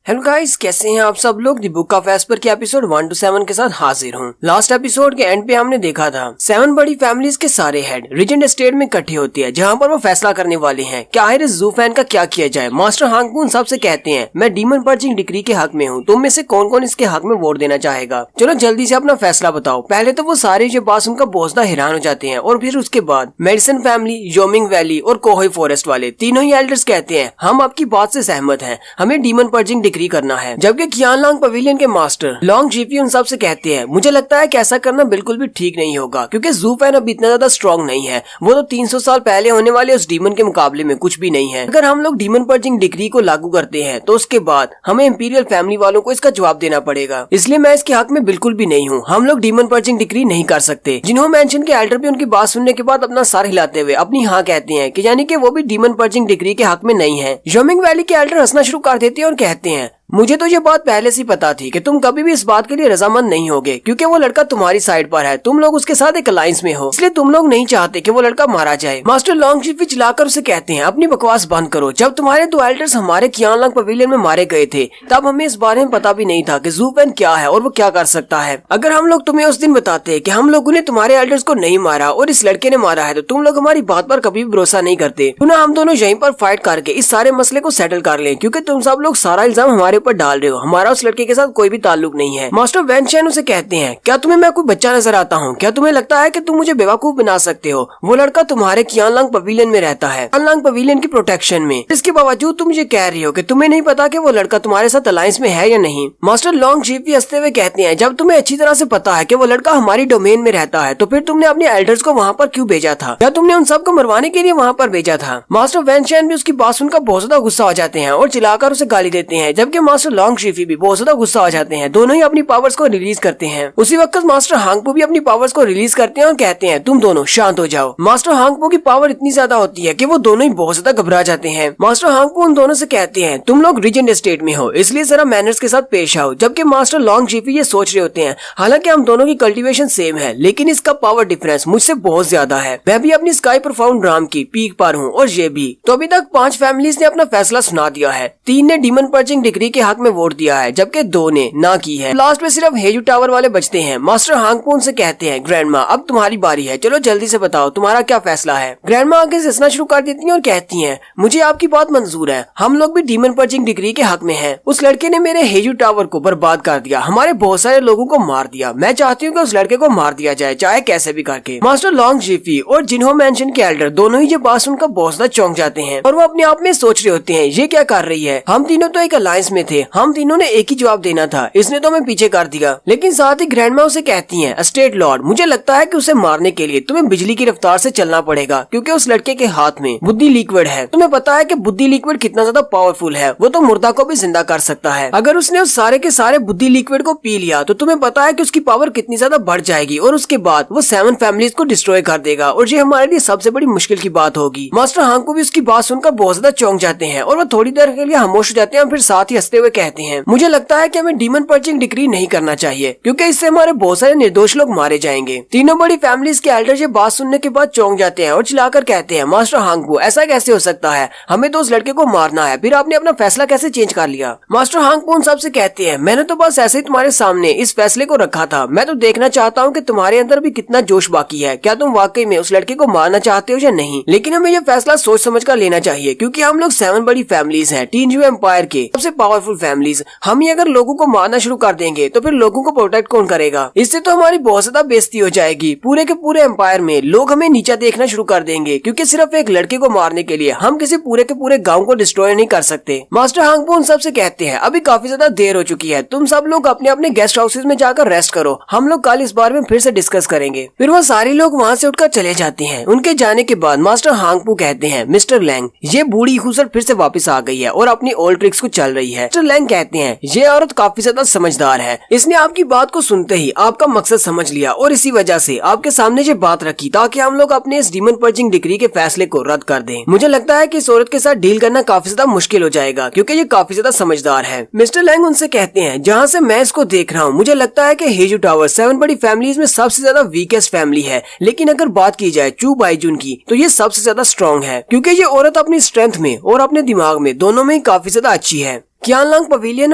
Hello guys, कैसे हैं आप सब लोग। दी बुक ऑफ एस्पर के एपिसोड 1 to 7 के साथ हाजिर हूँ। लास्ट एपिसोड के एंड पे हमने देखा था 7 बड़ी फैमिलीज के सारे हेड रिजेंट स्टेट में इकट्ठे होती है, जहाँ पर वो फैसला करने वाले हैं कि आखिर इस ज़ू-फैन का क्या किया जाए। मास्टर हांग-कुन सबसे कहते हैं, मैं डीमन पर्चिंग डिक्री के हक में हूँ, तुम में से कौन कौन इसके हक में वोट देना चाहेगा। चलो जल्दी से अपना फैसला बताओ। पहले तो वो सारे जो बात उनका बहुत हैरान हो जाते हैं और फिर उसके बाद मेडिसन फैमिली, योमिंग वैली और कोहोई फॉरेस्ट वाले तीनों ही एल्डर्स कहते हैं, हम आपकी बात से सहमत हैं, हमें डीमन पर्चिंग डिक्री करना है। जबकि कियानलांग पवेलियन के मास्टर लॉन्ग जीपी उन सब से कहते हैं, मुझे लगता है कि ऐसा करना बिल्कुल भी ठीक नहीं होगा, क्योंकि ज़ू-फैन अब इतना ज्यादा स्ट्रॉन्ग नहीं है। वो तो 300 साल पहले होने वाले उस डीमन के मुकाबले में कुछ भी नहीं है। अगर हम लोग डीमन पर्चिंग डिक्री को लागू करते हैं तो उसके बाद हमें इंपीरियल फैमिली वालों को इसका जवाब देना पड़ेगा, इसलिए मैं इसके हक में बिल्कुल भी नहीं हूँ। हम लोग डीमन पर्चिंग डिक्री नहीं कर सकते। जिन्हों मेंशन के एल्डर भी उनकी बात सुनने के बाद अपना सर हिलाते हुए अपनी हाँ कहते हैं, कि यानी कि वो भी डीमन पर्चिंग डिक्री के हक में नहीं है। योमिंग वैली के एल्डर हंसना शुरू कर देते हैं और कहते हैं, मुझे तो ये बात पहले से पता थी कि तुम कभी भी इस बात के लिए रजामंद नहीं होगे, क्योंकि वो लड़का तुम्हारी साइड पर है, तुम लोग उसके साथ एक अलायंस में हो, इसलिए तुम लोग नहीं चाहते कि वो लड़का मारा जाए। मास्टर लॉन्ग जीपी चिल्लाकर उसे कहते हैं, अपनी बकवास बंद करो। जब तुम्हारे दो एल्डर्स हमारे कियानलांग पवेलियन में मारे गए थे, तब हमें इस बारे में पता भी नहीं था कि ज़ू-फैन क्या है और वो क्या कर सकता है। अगर हम लोग तुम्हें उस दिन बताते कि हम लोगों ने तुम्हारे एल्डर्स को नहीं मारा और इस लड़के ने मारा है, तो तुम लोग हमारी बात पर कभी भी भरोसा नहीं करते। क्यों ना हम दोनों यहीं पर फाइट करके इस सारे मसले को सेटल कर लें, क्योंकि तुम सब लोग सारा इल्जाम हमारे ऊपर डाल रहे हो, हमारा उस लड़के के साथ कोई भी ताल्लुक नहीं है। मास्टर वैन चैन उसे कहते हैं, क्या तुम्हें मैं कोई बच्चा नजर आता हूँ? क्या तुम्हें लगता है कि तुम मुझे बेवकूफ बना सकते हो? वो लड़का तुम्हारे कियानलांग पवेलियन में रहता है, कियानलांग पवेलियन की प्रोटेक्शन में। इसके बावजूद तुम मुझे कह रही हो कि तुम्हें नहीं पता कि वो लड़का तुम्हारे साथ अलायंस में है या नहीं। मास्टर लॉन्ग जीपी हंसते हुए कहते हैं, जब तुम्हें अच्छी तरह से पता है कि वो लड़का हमारी डोमेन में रहता है, तो फिर तुमने अपने एल्डर्स को वहाँ पर क्यों भेजा था? क्या तुमने उन सबको मरवाने के लिए वहाँ पर भेजा था? मास्टर वैन चैन भी उसकी बात सुनकर बहुत ज्यादा गुस्सा हो जाते हैं और चिल्लाकर उसे गाली देते हैं, जबकि मास्टर लॉन्ग जीपी भी बहुत ज्यादा गुस्सा हो जाते हैं। दोनों ही अपनी पावर्स को रिलीज करते हैं। उसी वक्त मास्टर हांगपो भी अपनी पावर्स को रिलीज करते हैं और कहते हैं, तुम दोनों शांत हो जाओ। मास्टर हांगपो की पावर इतनी ज्यादा होती है कि वो दोनों ही बहुत ज्यादा घबरा जाते हैं। मास्टर हांगपो उन दोनों से कहते हैं, तुम लोग रिजेंट स्टेट में हो, इसलिए जरा मैनर्स के साथ पेश आओ। जबकि मास्टर लॉन्ग जीपी ये सोच रहे होते हैं, हालांकि हम दोनों की कल्टीवेशन सेम है, लेकिन इसका पावर डिफरेंस मुझसे बहुत ज्यादा है। मैं भी अपनी स्काई प्रोफाउंड राम की पीक पर हूँ और ये भी। तो अभी तक 5 फैमिलीज ने अपना फैसला सुना दिया है। 3 ने डीमन पर्चिंग डिक्री के हक में वोट दिया है, जबकि 2 ने ना की है। लास्ट में सिर्फ हेजू टावर वाले बचते हैं। मास्टर हांगपो से कहते हैं, ग्रैंडमा अब तुम्हारी बारी है, चलो जल्दी से बताओ तुम्हारा क्या फैसला है। ग्रैंडमा आगे से हंसना शुरू कर देती हैं और कहती हैं, मुझे आपकी बात मंजूर है, हम लोग भी डीमन पर्चिंग डिक्री के हक में हैं। उस लड़के ने मेरे हेजू टावर को बर्बाद कर दिया, हमारे बहुत सारे लोगों को मार दिया। मैं चाहती हूँ कि उस लड़के को मार दिया जाए, चाहे कैसे भी करके। मास्टर लॉन्ग जीपी और जिन्हों मेंशन के एल्डर दोनों ही ये बात सुनकर बहुत ज्यादा चौंक जाते हैं और वो अपने आप में सोच रहे होते हैं, ये क्या कर रही है? हम तीनों तो एक अलायंस में थे, हम तीनों ने एक ही जवाब देना था, इसने तो हमें पीछे कर दिया। लेकिन साथ ही ग्रैंडमा उसे कहती हैं, स्टेट लॉर्ड, मुझे लगता है कि उसे मारने के लिए तुम्हें बिजली की रफ्तार से चलना पड़ेगा, क्योंकि उस लड़के के हाथ में बुद्धि लिक्विड है। तुम्हें पता है कि बुद्धि लिक्विड कितना ज्यादा पावरफुल है, वो तो मुर्दा को भी जिंदा कर सकता है। अगर उसने उस सारे के सारे बुद्धि लिक्विड को पी लिया तो तुम्हें पता है कि उसकी पावर कितनी ज्यादा बढ़ जाएगी और उसके बाद वो 7 फैमिलीज को डिस्ट्रॉय कर देगा और ये हमारे लिए सबसे बड़ी मुश्किल की बात होगी। मास्टर हांग को भी उसकी बात सुनकर बहुत ज्यादा चौंक जाते हैं और वो थोड़ी देर के लिए खामोश हो जाते हैं, फिर साथ ही हंसते हुए कहते हैं, मुझे लगता है कि हमें डीमन पर्चिंग डिक्री नहीं करना चाहिए, क्योंकि इससे हमारे बहुत सारे निर्दोष लोग मारे जाएंगे। तीनों बड़ी फैमिलीज के एल्डर ये बात सुनने के बाद चौंक जाते हैं और चिल्लाकर कहते हैं, मास्टर हांगपो ऐसा कैसे हो सकता है? हमें तो उस लड़के को मारना है, फिर आपने अपना फैसला कैसे चेंज कर लिया? मास्टर हांगपो उन सबसे कहते हैं, मैंने तो बस ऐसे ही तुम्हारे सामने इस फैसले को रखा था। मैं तो देखना चाहता हूँ कि तुम्हारे अंदर भी कितना जोश बाकी है, क्या तुम वाकई में उस लड़के को मारना चाहते हो या नहीं। लेकिन हमें यह फैसला सोच समझ कर लेना चाहिए, क्योंकि हम लोग 7 बड़ी फैमिलीज हैं, टीनजू एम्पायर के सबसे पावरफुल फैमिलीज। हम ही अगर लोगों को मारना शुरू कर देंगे तो फिर लोगों को प्रोटेक्ट कौन करेगा? इससे तो हमारी बहुत ज्यादा बेइज्जती हो जाएगी। पूरे के पूरे एम्पायर में लोग हमें नीचा देखना शुरू कर देंगे, क्योंकि सिर्फ एक लड़के को मारने के लिए हम किसी पूरे के पूरे गांव को डिस्ट्रॉय नहीं कर सकते। मास्टर हांगपो उन सबसे कहते हैं, अभी काफी ज्यादा देर हो चुकी है, तुम सब लोग अपने अपने गेस्ट हाउसेज में जाकर रेस्ट करो, हम लोग कल इस बारे में फिर से डिस्कस करेंगे। फिर वो सारे लोग वहाँ से उठकर चले जाते हैं। उनके जाने के बाद मास्टर हांगपो कहते हैं, मिस्टर लैंग, ये बूढ़ी खूसर फिर से वापस आ गई है और अपनी ओल्ड ट्रिक्स को चल रही है। मिस्टर लैंग कहते हैं, ये औरत काफी ज्यादा समझदार है, इसने आपकी बात को सुनते ही आपका मकसद समझ लिया और इसी वजह से आपके सामने ये बात रखी ताकि हम लोग अपने इस डीमन पर्चिंग डिक्री के फैसले को रद्द कर दें। मुझे लगता है कि इस औरत के साथ डील करना काफी ज्यादा मुश्किल हो जाएगा, क्योंकि ये काफी ज्यादा समझदार है। मिस्टर लैंग उनसे कहते हैं, जहाँ से मैं इसको देख रहा हूँ, मुझे लगता है कि हेजू टावर 7 बड़ी फैमिलीज में सबसे ज्यादा वीकेस्ट फैमिली है, लेकिन अगर बात की जाए चू बाईजुन की तो ये सबसे ज्यादा स्ट्रॉन्ग है, क्योंकि ये औरत अपनी स्ट्रेंथ में और अपने दिमाग में दोनों में ही काफी ज्यादा अच्छी है। कियानलांग पवेलियन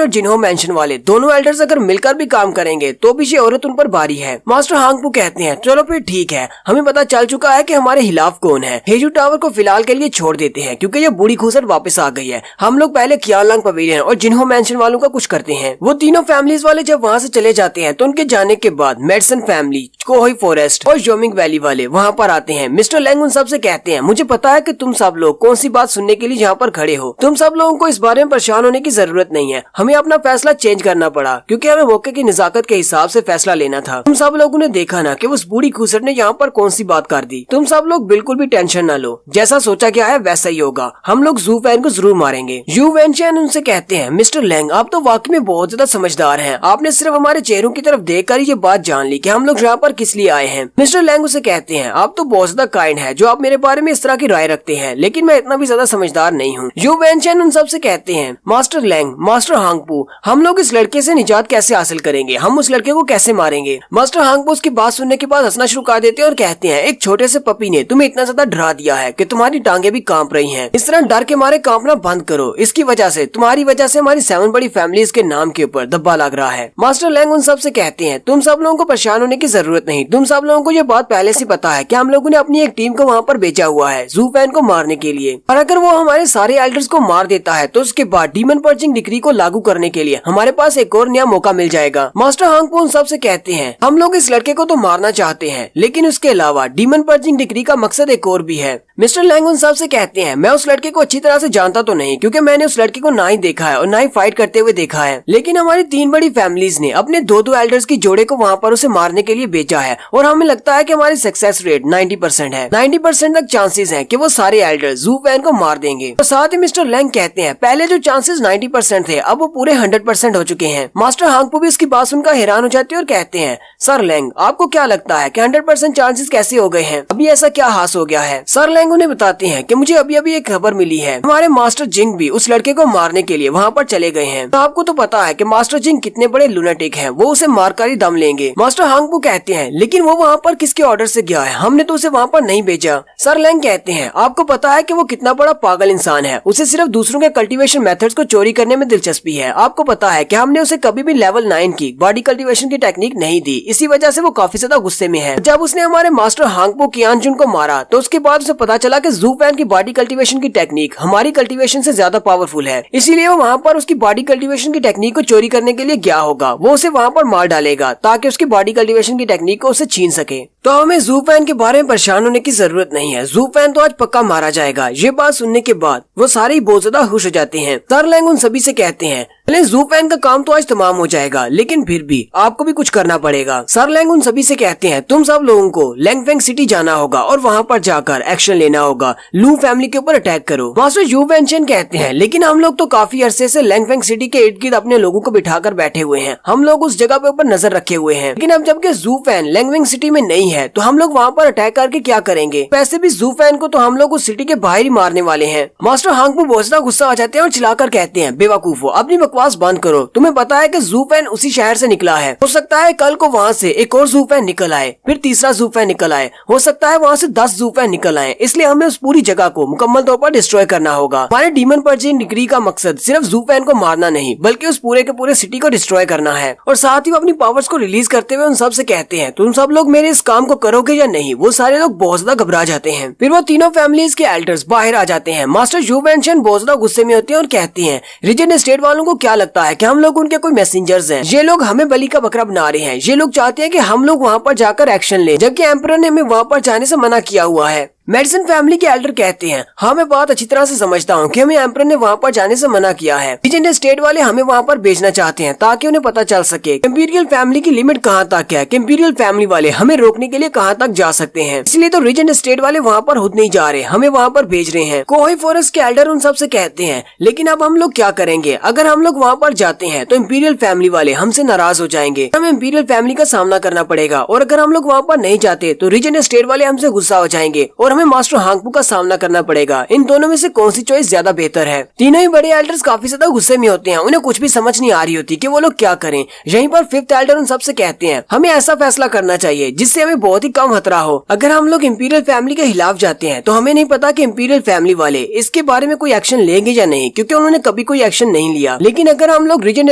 और जिन्हो मैंशन वाले दोनों एल्डर्स अगर मिलकर भी काम करेंगे तो भी ये औरत उन पर भारी है। मास्टर हांगपू कहते हैं चलो फिर ठीक है, हमें पता चल चुका है कि हमारे खिलाफ कौन है। हेजू टावर को फिलहाल के लिए छोड़ देते हैं क्योंकि ये बूढ़ी खूसट वापस आ गई है। हम लोग पहले कियानलांग पवेलियन और जिन्हो मैंशन वालों का कुछ करते हैं। वो तीनों फैमिलीज वाले जब वहाँ से चले जाते हैं तो उनके जाने के बाद मेडिसन फैमिली, कोहोई फॉरेस्ट और जोमिंग वैली वाले वहाँ पर आते हैं। मिस्टर लैंग उन सबसे कहते हैं मुझे पता है कि तुम सब लोग कौन सी बात सुनने के लिए यहाँ पर खड़े हो। तुम सब लोगों को इस बारे में परेशान होने की जरूरत नहीं है। हमें अपना फैसला चेंज करना पड़ा क्योंकि हमें मौके की नजाकत के हिसाब से फैसला लेना था। तुम सब लोगों ने देखा ना कि उस बूढ़ी खूसट ने यहाँ पर कौन सी बात कर दी। तुम सब लोग बिल्कुल भी टेंशन न लो, जैसा सोचा गया है वैसा ही होगा। हम लोग जू फैन को जरूर मारेंगे। यू वेनचैन उनसे कहते हैं मिस्टर लैंग आप तो वाकई में बहुत ज्यादा समझदार हैं। आपने सिर्फ हमारे चेहरों की तरफ देखकर ही ये बात जान ली कि हम लोग यहाँ पर किस लिए आए हैं। मिस्टर लैंग उसे कहते हैं आप तो बहुत ज्यादा काइंड है जो आप मेरे बारे में इस तरह की राय रखते हैं, लेकिन मैं इतना भी ज्यादा समझदार नहीं हूँ। यू वेनचैन उन सबसे कहते हैं मास्टर लैंग, मास्टर हांगपू, हम लोग इस लड़के से निजात कैसे हासिल करेंगे, हम उस लड़के को कैसे मारेंगे। मास्टर हांगपू उसकी बात सुनने के बाद हंसना शुरू कर देते हैं और कहते हैं एक छोटे से पपी ने तुम्हें इतना ज्यादा डरा दिया है कि तुम्हारी टांगे भी कांप रही हैं। इस तरह डर के मारे कांपना बंद करो। इसकी वजह से, तुम्हारी वजह से हमारी 7 बड़ी फैमिलीज के नाम के ऊपर धब्बा लग रहा है। मास्टर लैंग उन सबसे कहते हैं तुम सब लोगों को परेशान होने की जरूरत नहीं। तुम सब लोगों को ये बात पहले से पता है कि हम लोगों ने अपनी एक टीम को वहाँ पर भेजा हुआ है जू फैन को मारने के लिए, और अगर वो हमारे सारे एल्डर्स को मार देता है तो उसके बाद डीमन पर्चिंग डिक्री को लागू करने के लिए हमारे पास एक और नया मौका मिल जाएगा। मास्टर हांगपू उन सबसे कहते हैं हम लोग इस लड़के को तो मारना चाहते हैं, लेकिन उसके अलावा डीमन पर्चिंग डिक्री का मकसद एक और भी है। मिस्टर लैंग उन सबसे कहते हैं मैं उस लड़के को अच्छी तरह से जानता तो नहीं क्योंकि मैंने उस लड़के को ना ही देखा है और ना ही फाइट करते हुए देखा है, लेकिन हमारी 3 बड़ी फैमिलीज ने अपने 2-2 एल्डर्स की जोड़े को वहाँ पर उसे मारने के लिए भेजा है और हमें लगता है कि हमारी सक्सेस रेट 90% है। 90% तक चांसेस हैं कि वो सारे एल्डर्स जू फैन को मार देंगे। और साथ ही मिस्टर लैंग कहते हैं पहले जो चांसेस 90% थे अब वो पूरे 100% हो चुके हैं। मास्टर हांगपू भी इसकी बात सुनकर हैरान हो जाते हैं और कहते हैं सर लैंग आपको क्या लगता है कि 100% चांसेस कैसे हो गए हैं, अभी ऐसा क्या हास हो गया है। सर लैंग उन्हें बताते हैं कि मुझे अभी अभी एक खबर मिली है, हमारे मास्टर जिंग भी उस लड़के को मारने के लिए वहाँ पर चले गए हैं। तो आपको तो पता है कि मास्टर जिंग कितने बड़े लुनाटिक हैं, वो उसे मारकर ही दम लेंगे। मास्टर हांगपू कहते हैं लेकिन वो वहाँ पर किसके ऑर्डर से गया है, हमने तो उसे वहाँ पर नहीं भेजा। सर लैंग कहते हैं आपको पता है कि वो कितना बड़ा पागल इंसान है, उसे सिर्फ दूसरों के कल्टीवेशन मेथड्स को चोरी करने में दिलचस्पी है। आपको पता है कि हमने उसे कभी भी लेवल 9 की बॉडी कल्टीवेशन की टेक्निक नहीं दी, इसी वजह से वो काफी ज्यादा गुस्से में है। जब उसने हमारे मास्टर हांगपू कियानजुन को मारा तो उसके बाद उसे पता चला कि जू फैन की बॉडी कल्टीवेशन की टेक्निक हमारी कल्टीवेशन से ज्यादा पावरफुल है, इसीलिए वो वहाँ पर उसकी बॉडी कल्टीवेशन की टेक्निक को चोरी करने के लिए गया होगा। वो उसे वहाँ पर मार डालेगा ताकि उसकी बॉडी कल्टीवेशन की टेक्निक को उसे छीन सके। तो हमें जू फैन के बारे में परेशान होने की जरूरत नहीं है, जू फैन तो आज पक्का मारा जाएगा। ये बात सुनने के बाद वो सारे ही बहुत ज्यादा खुश हो जाते हैं। सर लैंग उन सभी से कहते हैं जू फैन का काम तो आज तमाम हो जाएगा, लेकिन फिर भी आपको भी कुछ करना पड़ेगा। सर लैंग उन सभी से कहते हैं तुम सब लोगों को लैंगफेंग सिटी जाना होगा और वहाँ पर जाकर एक्शन लेना होगा, लू फैमिली के ऊपर अटैक करो। मास्टर यू वेनचेन कहते हैं लेकिन हम लोग तो काफी अरसे से लैंगफेंग सिटी के इर्द गिर्द अपने लोगों को बिठाकर बैठे हुए हैं, हम लोग उस जगह पे ऊपर नजर रखे हुए हैं, लेकिन अब जबकि जू फैन लैंगफेंग सिटी में नहीं है तो हम लोग वहाँ पर अटैक करके क्या करेंगे। वैसे भी जू फैन को तो हम लोग उस सिटी के बाहर ही मारने वाले हैं। मास्टर हांगपू बहुत ज्यादा गुस्सा आ जाते हैं और चिल्लाकर कहते हैं बेवकूफो अपनी बकवास बंद करो, तुम्हें पता है कि जू फैन उसी शहर से निकला है, हो सकता है कल को वहाँ से एक और जू फैन निकल आए, फिर तीसरा जू फैन निकल आए, हो सकता है वहाँ से 10 जू फैन निकल आए, इसलिए हमें उस पूरी जगह को मुकम्मल तौर पर डिस्ट्रॉय करना होगा। हमारे डीमन पर्चिंग डिक्री का मकसद सिर्फ जू फैन को मारना नहीं बल्कि उस पूरे के पूरे सिटी को डिस्ट्रॉय करना है। और साथ ही वो अपनी पावर्स को रिलीज करते हुए उन सब से कहते हैं तुम सब लोग मेरे इस काम को करोगे या नहीं। वो सारे लोग बहुत ज्यादा घबरा जाते हैं। फिर वो तीनों फैमिलीज के एल्डर्स बाहर आ जाते हैं। मास्टर यू वेनचेन बहुत ज्यादा गुस्से में होते हैं और कहती हैं रीजन स्टेट वालों को क्या लगता है कि हम लोग उनके कोई मैसेंजर्स हैं, ये लोग हमें बलि का बकरा बना रहे हैं, ये लोग चाहते हैं कि हम लोग वहाँ पर जाकर एक्शन लें, जबकि एम्परर ने हमें वहाँ पर जाने से मना किया हुआ है। मेडिसन फैमिली के एल्डर कहते हैं हाँ मैं बहुत अच्छी तरह से समझता हूँ कि हमें एम्परर ने वहाँ पर जाने से मना किया है, रीजेंट स्टेट वाले हमें वहाँ पर भेजना चाहते हैं ताकि उन्हें पता चल सके इंपीरियल फैमिली की लिमिट कहाँ तक है, कि इंपीरियल फैमिली वाले हमें रोकने के लिए कहाँ तक जा सकते हैं, इसलिए तो रीजेंट स्टेट वाले वहाँ पर खुद नहीं जा रहे, हमें वहाँ पर भेज रहे हैं। कोहोई फॉरेस्ट के एल्डर उन सब से कहते हैं लेकिन अब हम लोग क्या करेंगे, अगर हम लोग वहाँ पर जाते हैं तो इंपीरियल फैमिली वाले हमसे नाराज हो जाएंगे, हमें इंपीरियल फैमिली का सामना करना पड़ेगा, और अगर हम लोग वहाँ पर नहीं जाते तो रीजेंट स्टेट वाले हमसे गुस्सा हो जाएंगे और और हमें मास्टर हांगपू का सामना करना पड़ेगा। इन दोनों में से कौन सी चॉइस ज्यादा बेहतर है? तीनों ही बड़े एल्डर्स काफी ज्यादा गुस्से में होते हैं, उन्हें कुछ भी समझ नहीं आ रही होती कि वो लोग क्या करें। यहीं पर फिफ्थ एल्डर उन सबसे कहते हैं हमें ऐसा फैसला करना चाहिए जिससे हमें बहुत ही कम खतरा हो। अगर हम लोग इंपीरियल फैमिली के खिलाफ जाते हैं तो हमें नहीं पता कि इंपीरियल फैमिली वाले इसके बारे में कोई एक्शन लेंगे या नहीं, क्योंकि उन्होंने कभी कोई एक्शन नहीं लिया। लेकिन अगर हम लोग रीजेंट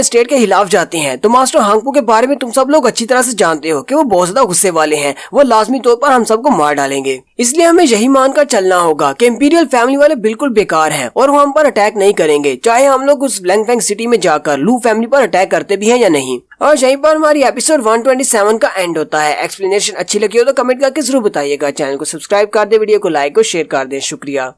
स्टेट के खिलाफ जाते हैं तो मास्टर हांगपू के बारे में तुम सब लोग अच्छी तरह से जानते हो कि वो बहुत ज्यादा गुस्से वाले हैं, वो लाजमी तौर पर हम सबको मार डालेंगे। इसलिए हमें यही मानकर चलना होगा कि इंपीरियल फैमिली वाले बिल्कुल बेकार हैं और वो हम पर अटैक नहीं करेंगे, चाहे हम लोग उस ब्लैंक फैंग सिटी में जाकर लू फैमिली पर अटैक करते भी हैं या नहीं। और यहीं पर हमारी एपिसोड 127 का एंड होता है। एक्सप्लेनेशन अच्छी लगी हो तो कमेंट करके जरूर बताइएगा। चैनल को सब्सक्राइब कर दे, वीडियो को लाइक और शेयर कर दें। शुक्रिया।